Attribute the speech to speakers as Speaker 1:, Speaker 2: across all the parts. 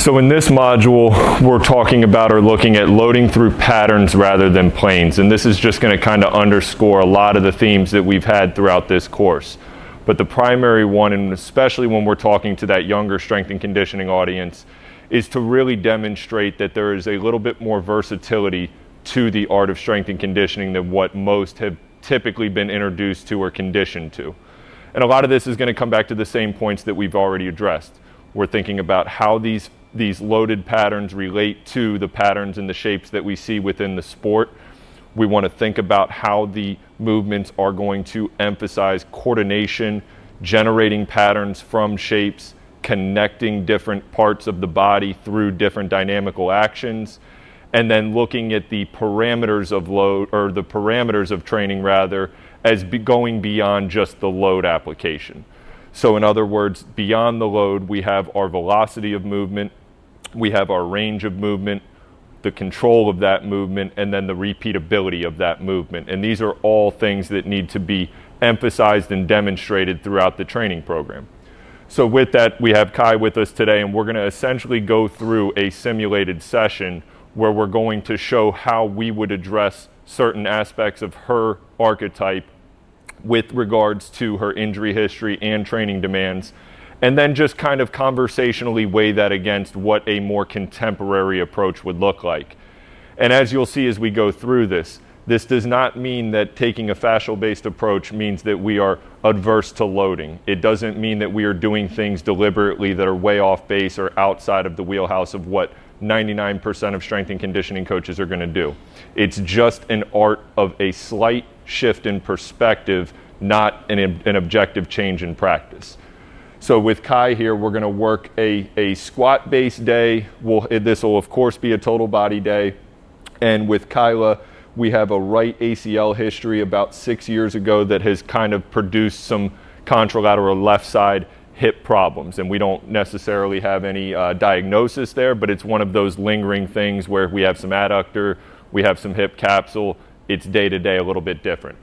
Speaker 1: So in this module, we're talking about or looking at loading through patterns rather than planes. And this is just going to kind of underscore a lot of the themes that we've had throughout this course. But the primary one, and especially when we're talking to that younger strength and conditioning audience, is to really demonstrate that there is a little bit more versatility to the art of strength and conditioning than what most have typically been introduced to or conditioned to. And a lot of this is going to come back to the same points that we've already addressed. We're thinking about how these loaded patterns relate to the patterns and the shapes that we see within the sport. We want to think about how the movements are going to emphasize coordination, generating patterns from shapes, connecting different parts of the body through different dynamical actions, and then looking at the parameters of load, or the parameters of training rather, as going beyond just the load application. So in other words, beyond the load, we have our velocity of movement, we have our range of movement, the control of that movement, and then the repeatability of that movement. And these are all things that need to be emphasized and demonstrated throughout the training program. So with that, we have Kai with us today, and we're going to essentially go through a simulated session where we're going to show how we would address certain aspects of her archetype with regards to her injury history and training demands, and then just kind of conversationally weigh that against what a more contemporary approach would look like. And as you'll see as we go through this does not mean that taking a fascial-based approach means that we are adverse to loading. It doesn't mean that we are doing things deliberately that are way off base or outside of the wheelhouse of what 99% of strength and conditioning coaches are going to do. It's just an art of a slight shift in perspective, not an objective change in practice. So with Kai here, we're going to work a squat-based day. This will, of course, be a total body day. And with Kyla, we have a right ACL history about 6 years ago that has kind of produced some contralateral left side hip problems. And we don't necessarily have any diagnosis there, but it's one of those lingering things where we have some adductor, we have some hip capsule. It's day to day a little bit different.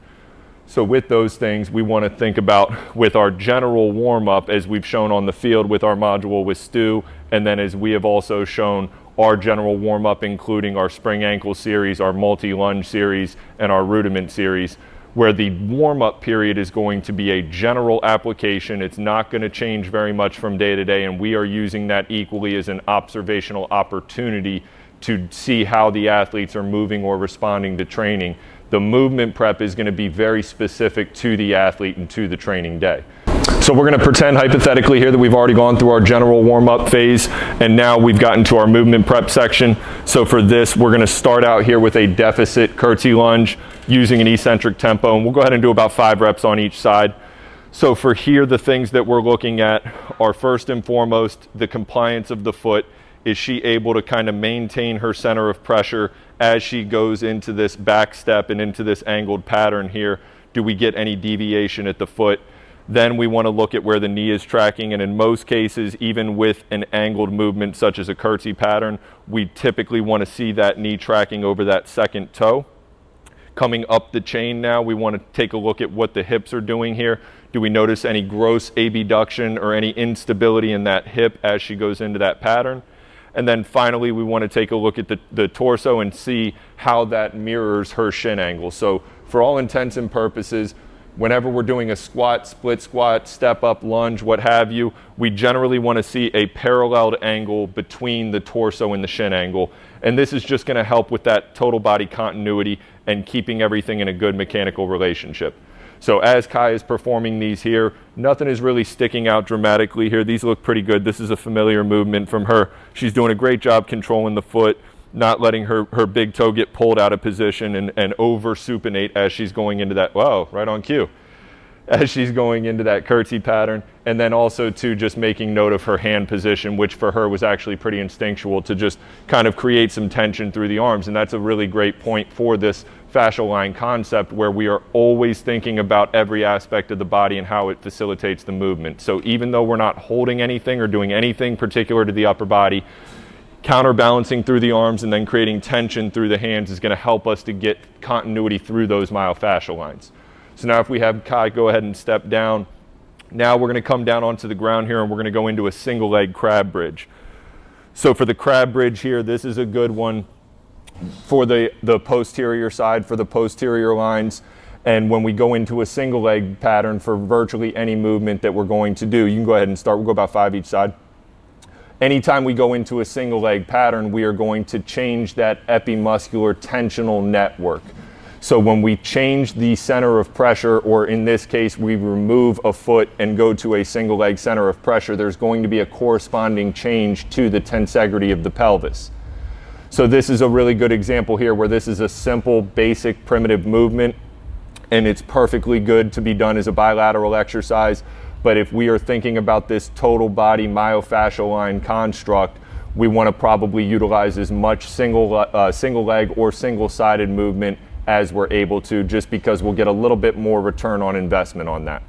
Speaker 1: So with those things, we want to think about with our general warm-up, as we've shown on the field with our module with Stu, and then as we have also shown our general warm-up, including our spring ankle series, our multi-lunge series, and our rudiment series, where the warm-up period is going to be a general application. It's not going to change very much from day to day, and we are using that equally as an observational opportunity to see how the athletes are moving or responding to training. The movement prep is going to be very specific to the athlete and to the training day. So we're going to pretend hypothetically here that we've already gone through our general warm-up phase, and now we've gotten to our movement prep section. So for this, we're going to start out here with a deficit curtsy lunge using an eccentric tempo, and we'll go ahead and do about 5 reps on each side. So for here, the things that we're looking at are first and foremost the compliance of the foot. Is she able to kind of maintain her center of pressure as she goes into this back step and into this angled pattern here? Do we get any deviation at the foot? Then we want to look at where the knee is tracking, and in most cases, even with an angled movement such as a curtsy pattern, we typically want to see that knee tracking over that second toe. Coming up the chain now, we want to take a look at what the hips are doing here. Do we notice any gross abduction or any instability in that hip as she goes into that pattern? And then finally, we want to take a look at the torso and see how that mirrors her shin angle. So for all intents and purposes, whenever we're doing a squat, split squat, step up, lunge, what have you, we generally want to see a paralleled angle between the torso and the shin angle. And this is just going to help with that total body continuity and keeping everything in a good mechanical relationship. So as Kai is performing these here, nothing is really sticking out dramatically here. These look pretty good. This is a familiar movement from her. She's doing a great job controlling the foot, not letting her big toe get pulled out of position and over supinate as she's going into that, wow, right on cue, as she's going into that curtsy pattern. And then also too, just making note of her hand position, which for her was actually pretty instinctual to just kind of create some tension through the arms. And that's a really great point for this fascial line concept, where we are always thinking about every aspect of the body and how it facilitates the movement. So even though we're not holding anything or doing anything particular to the upper body, counterbalancing through the arms and then creating tension through the hands is going to help us to get continuity through those myofascial lines. So now if we have Kai go ahead and step down, now we're going to come down onto the ground here and we're going to go into a single leg crab bridge. So for the crab bridge here, this is a good one for the posterior side, for the posterior lines. And when we go into a single leg pattern for virtually any movement that we're going to do, you can go ahead and start. We'll go about 5 each side. Anytime we go into a single leg pattern, we are going to change that epimuscular tensional network. So when we change the center of pressure, or in this case, we remove a foot and go to a single leg center of pressure, there's going to be a corresponding change to the tensegrity of the pelvis. So this is a really good example here where this is a simple, basic, primitive movement, and it's perfectly good to be done as a bilateral exercise. But if we are thinking about this total body myofascial line construct, we want to probably utilize as much single leg or single-sided movement as we're able to, just because we'll get a little bit more return on investment on that.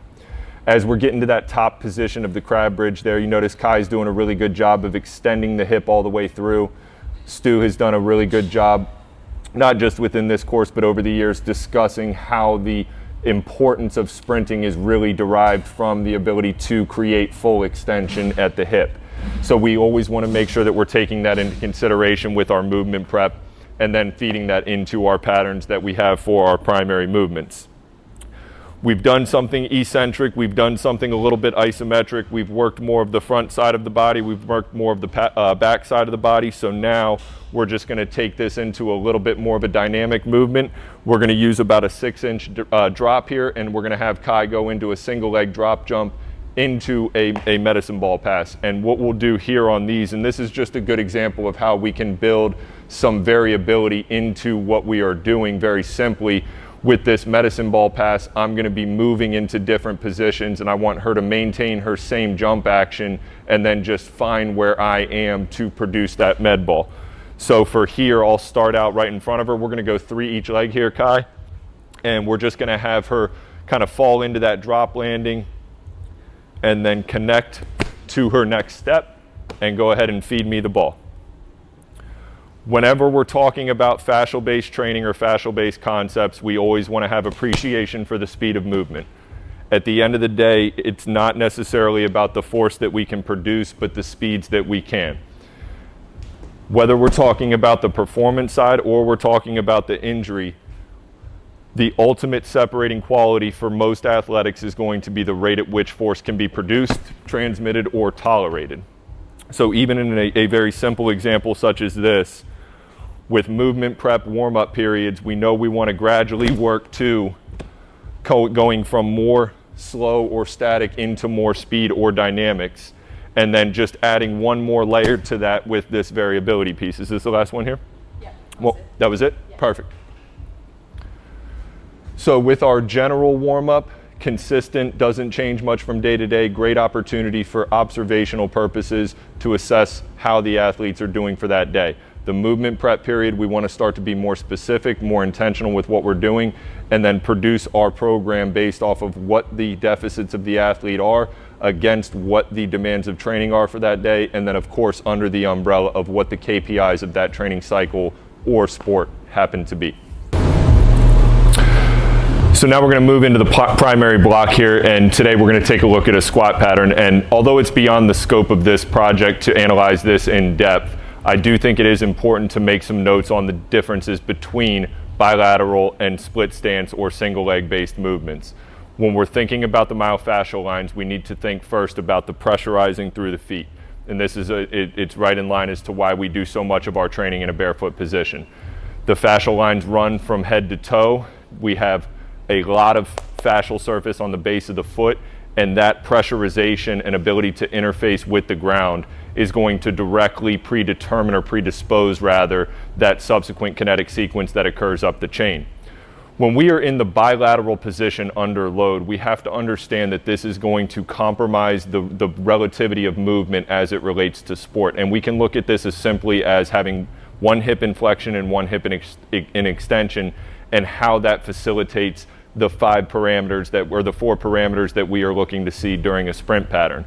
Speaker 1: As we're getting to that top position of the crab bridge there, you notice Kai's doing a really good job of extending the hip all the way through. Stu has done a really good job, not just within this course, but over the years, discussing how the importance of sprinting is really derived from the ability to create full extension at the hip. So we always want to make sure that we're taking that into consideration with our movement prep, and then feeding that into our patterns that we have for our primary movements. We've done something eccentric, we've done something a little bit isometric, we've worked more of the front side of the body, we've worked more of the back side of the body, so now we're just going to take this into a little bit more of a dynamic movement. We're going to use about a 6-inch drop here, and we're going to have Kai go into a single leg drop jump into a medicine ball pass. And what we'll do here on these, and this is just a good example of how we can build some variability into what we are doing very simply. With this medicine ball pass, I'm going to be moving into different positions, and I want her to maintain her same jump action and then just find where I am to produce that med ball. So for here, I'll start out right in front of her. We're going to go 3 each leg here, Kai, and we're just going to have her kind of fall into that drop landing and then connect to her next step and go ahead and feed me the ball. Whenever we're talking about fascial-based training or fascial-based concepts, we always want to have appreciation for the speed of movement. At the end of the day, it's not necessarily about the force that we can produce, but the speeds that we can. Whether we're talking about the performance side or we're talking about the injury, the ultimate separating quality for most athletics is going to be the rate at which force can be produced, transmitted, or tolerated. So even in a very simple example such as this, with movement prep warm-up periods, we know we want to gradually work to going from more slow or static into more speed or dynamics, and then just adding one more layer to that with this variability piece. Is this the last one here?
Speaker 2: Yeah.
Speaker 1: That was it?
Speaker 2: Yeah.
Speaker 1: Perfect. So with our general warm-up, consistent, doesn't change much from day to day, great opportunity for observational purposes to assess how the athletes are doing for that day. The movement prep period, we want to start to be more specific, more intentional with what we're doing, and then produce our program based off of what the deficits of the athlete are against what the demands of training are for that day, and then of course under the umbrella of what the KPIs of that training cycle or sport happen to be. So now we're going to move into the primary block here, and today we're going to take a look at a squat pattern. And although it's beyond the scope of this project to analyze this in depth, I do think it is important to make some notes on the differences between bilateral and split stance or single leg based movements. When we're thinking about the myofascial lines, we need to think first about the pressurizing through the feet. And this is it's right in line as to why we do so much of our training in a barefoot position. The fascial lines run from head to toe. We have a lot of fascial surface on the base of the foot, and that pressurization and ability to interface with the ground is going to directly predetermine or predispose rather that subsequent kinetic sequence that occurs up the chain. When we are in the bilateral position under load, we have to understand that this is going to compromise the relativity of movement as it relates to sport. And we can look at this as simply as having one hip inflection and one hip in extension, and how that facilitates the 5 parameters that, or the 4 parameters that we are looking to see during a sprint pattern.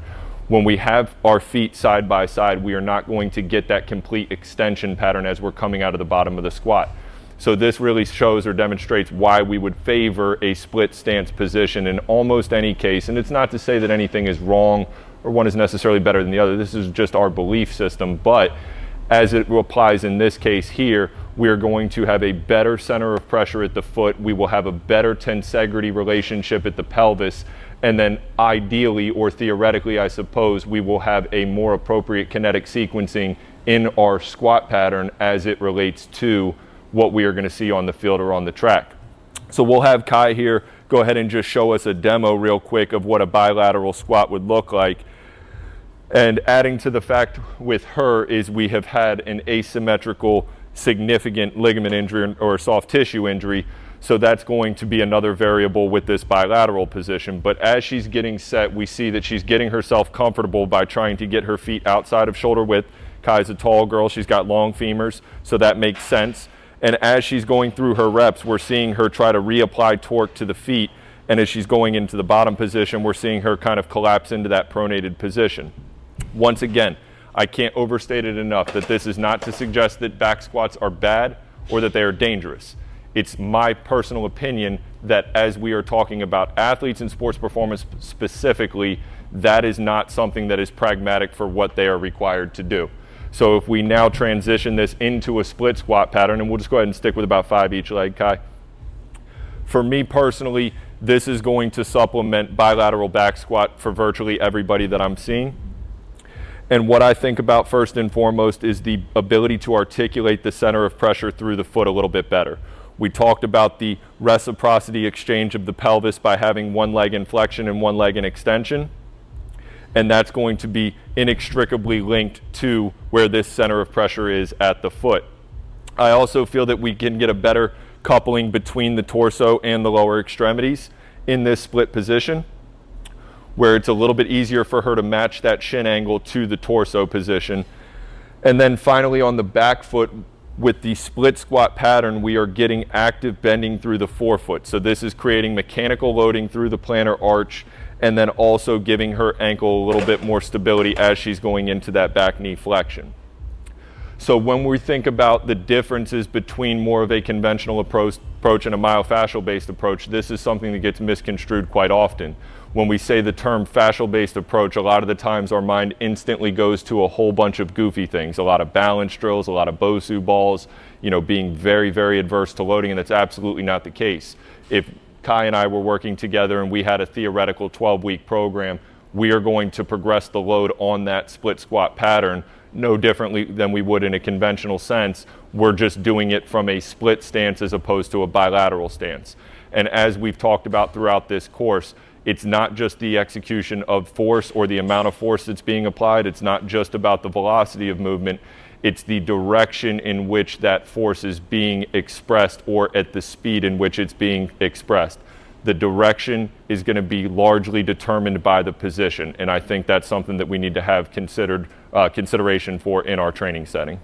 Speaker 1: When we have our feet side by side, we are not going to get that complete extension pattern as we're coming out of the bottom of the squat. So this really shows or demonstrates why we would favor a split stance position in almost any case. And it's not to say that anything is wrong or one is necessarily better than the other. This is just our belief system. But as it applies in this case here, we are going to have a better center of pressure at the foot. We will have a better tensegrity relationship at the pelvis. And then ideally, or theoretically, I suppose, we will have a more appropriate kinetic sequencing in our squat pattern as it relates to what we are going to see on the field or on the track. So we'll have Kai here go ahead and just show us a demo real quick of what a bilateral squat would look like. And adding to the fact with her is we have had an asymmetrical significant ligament injury or soft tissue injury. So that's going to be another variable with this bilateral position. But as she's getting set, we see that she's getting herself comfortable by trying to get her feet outside of shoulder width. Kai's a tall girl, she's got long femurs, so that makes sense. And as she's going through her reps, we're seeing her try to reapply torque to the feet. And as she's going into the bottom position, we're seeing her kind of collapse into that pronated position. Once again, I can't overstate it enough that this is not to suggest that back squats are bad or that they are dangerous. It's my personal opinion that as we are talking about athletes and sports performance specifically, that is not something that is pragmatic for what they are required to do. So if we now transition this into a split squat pattern, and we'll just go ahead and stick with about 5 each leg, Kai. For me personally, this is going to supplement bilateral back squat for virtually everybody that I'm seeing. And what I think about first and foremost is the ability to articulate the center of pressure through the foot a little bit better. We talked about the reciprocity exchange of the pelvis by having one leg in flexion and one leg in extension. And that's going to be inextricably linked to where this center of pressure is at the foot. I also feel that we can get a better coupling between the torso and the lower extremities in this split position, where it's a little bit easier for her to match that shin angle to the torso position. And then finally on the back foot, with the split squat pattern, we are getting active bending through the forefoot. So this is creating mechanical loading through the plantar arch, and then also giving her ankle a little bit more stability as she's going into that back knee flexion. So when we think about the differences between more of a conventional approach and a myofascial-based approach, this is something that gets misconstrued quite often. When we say the term fascial-based approach, a lot of the times our mind instantly goes to a whole bunch of goofy things, a lot of balance drills, a lot of BOSU balls, being very, very adverse to loading, and that's absolutely not the case. If Kai and I were working together and we had a theoretical 12-week program, we are going to progress the load on that split squat pattern no differently than we would in a conventional sense. We're just doing it from a split stance as opposed to a bilateral stance. And as we've talked about throughout this course, it's not just the execution of force or the amount of force that's being applied. It's not just about the velocity of movement. It's the direction in which that force is being expressed or at the speed in which it's being expressed. The direction is going to be largely determined by the position, and I think that's something that we need to have consideration for in our training setting.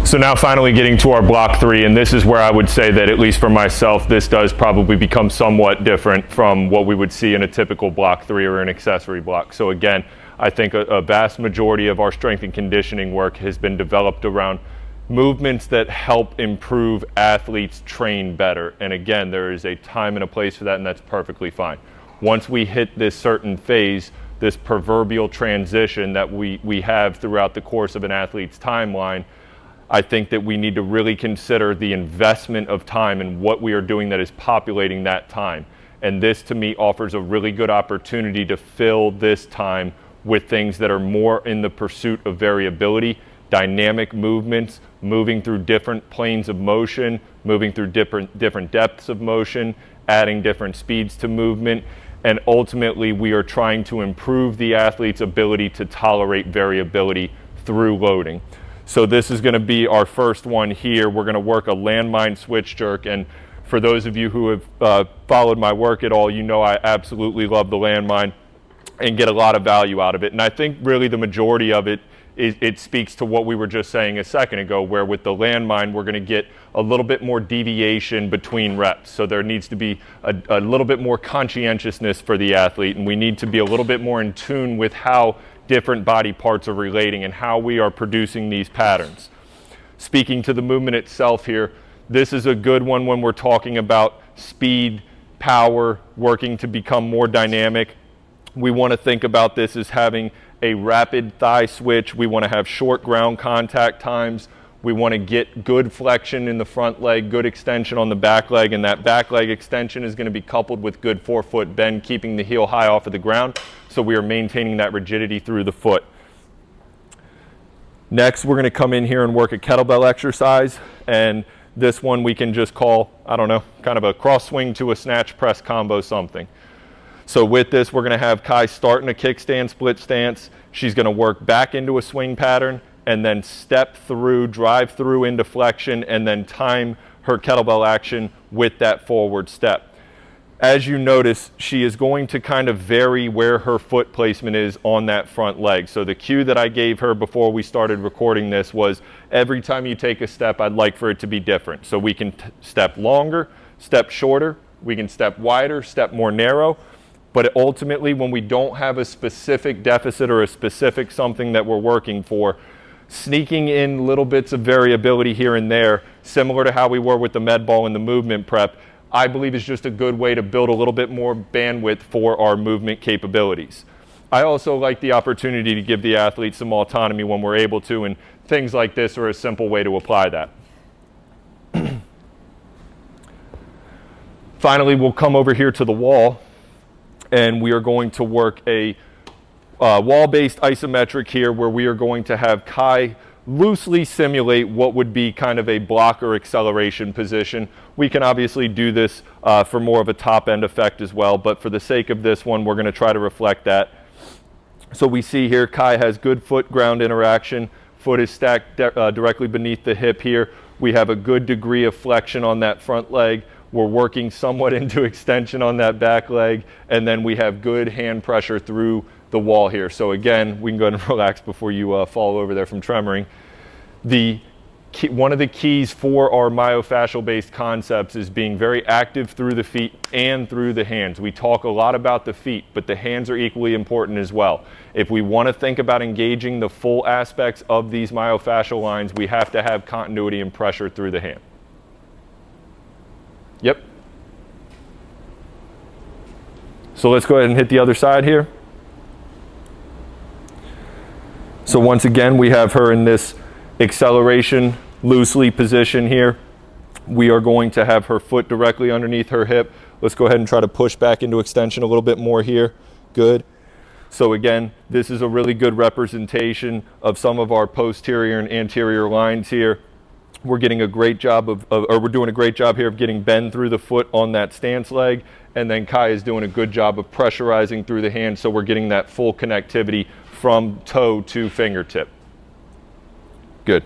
Speaker 1: So now finally getting to our block 3, and this is where I would say that at least for myself, this does probably become somewhat different from what we would see in a typical block 3 or an accessory block. So again, I think a vast majority of our strength and conditioning work has been developed around movements that help improve athletes train better. And again, there is a time and a place for that, and that's perfectly fine. Once we hit this certain phase, this proverbial transition that we have throughout the course of an athlete's timeline, I think that we need to really consider the investment of time and what we are doing that is populating that time. And this to me offers a really good opportunity to fill this time with things that are more in the pursuit of variability, dynamic movements, moving through different planes of motion, moving through different depths of motion, adding different speeds to movement, and ultimately we are trying to improve the athlete's ability to tolerate variability through loading. So this is going to be our first one here. We're going to work a landmine switch jerk, and for those of you who have followed my work at all, I absolutely love the landmine and get a lot of value out of it. And I think really the majority of it speaks to what we were just saying a second ago, where with the landmine, we're going to get a little bit more deviation between reps. So there needs to be a little bit more conscientiousness for the athlete, and we need to be a little bit more in tune with how different body parts are relating and how we are producing these patterns. Speaking to the movement itself here, this is a good one when we're talking about speed, power, working to become more dynamic. We want to think about this as having a rapid thigh switch. We want to have short ground contact times. We want to get good flexion in the front leg, good extension on the back leg, and that back leg extension is going to be coupled with good forefoot bend, keeping the heel high off of the ground, so we are maintaining that rigidity through the foot. Next, we're going to come in here and work a kettlebell exercise, and this one we can just call, I don't know, kind of a cross swing to a snatch press combo something. So with this, we're going to have Kai start in a kickstand split stance. She's going to work back into a swing pattern and then step through, drive through into flexion, and then time her kettlebell action with that forward step. As you notice, she is going to kind of vary where her foot placement is on that front leg. So the cue that I gave her before we started recording this was, every time you take a step, I'd like for it to be different. So we can step longer, step shorter, we can step wider, step more narrow. But ultimately, when we don't have a specific deficit or a specific something that we're working for, sneaking in little bits of variability here and there, similar to how we were with the med ball and the movement prep, I believe is just a good way to build a little bit more bandwidth for our movement capabilities. I also like the opportunity to give the athlete some autonomy when we're able to, and things like this are a simple way to apply that. Finally, we'll come over here to the wall, and we are going to work a wall-based isometric here, where we are going to have Kai loosely simulate what would be kind of a blocker acceleration position. We can obviously do this for more of a top-end effect as well, but for the sake of this one, we're going to try to reflect that. So we see here Kai has good foot-ground interaction. Foot is stacked directly beneath the hip here. We have a good degree of flexion on that front leg. We're working somewhat into extension on that back leg, and then we have good hand pressure through the wall here. So again, we can go ahead and relax before you fall over there from tremoring. One of the keys for our myofascial based concepts is being very active through the feet and through the hands. We talk a lot about the feet, but the hands are equally important as well. If we want to think about engaging the full aspects of these myofascial lines, we have to have continuity and pressure through the hand. Yep. So let's go ahead and hit the other side here. So once again, we have her in this acceleration loosely position here. We are going to have her foot directly underneath her hip. Let's go ahead and try to push back into extension a little bit more here. Good. So again, this is a really good representation of some of our posterior and anterior lines here. We're getting a great job we're doing a great job here of getting bend through the foot on that stance leg, and then Kai is doing a good job of pressurizing through the hand, so we're getting that full connectivity from toe to fingertip. Good.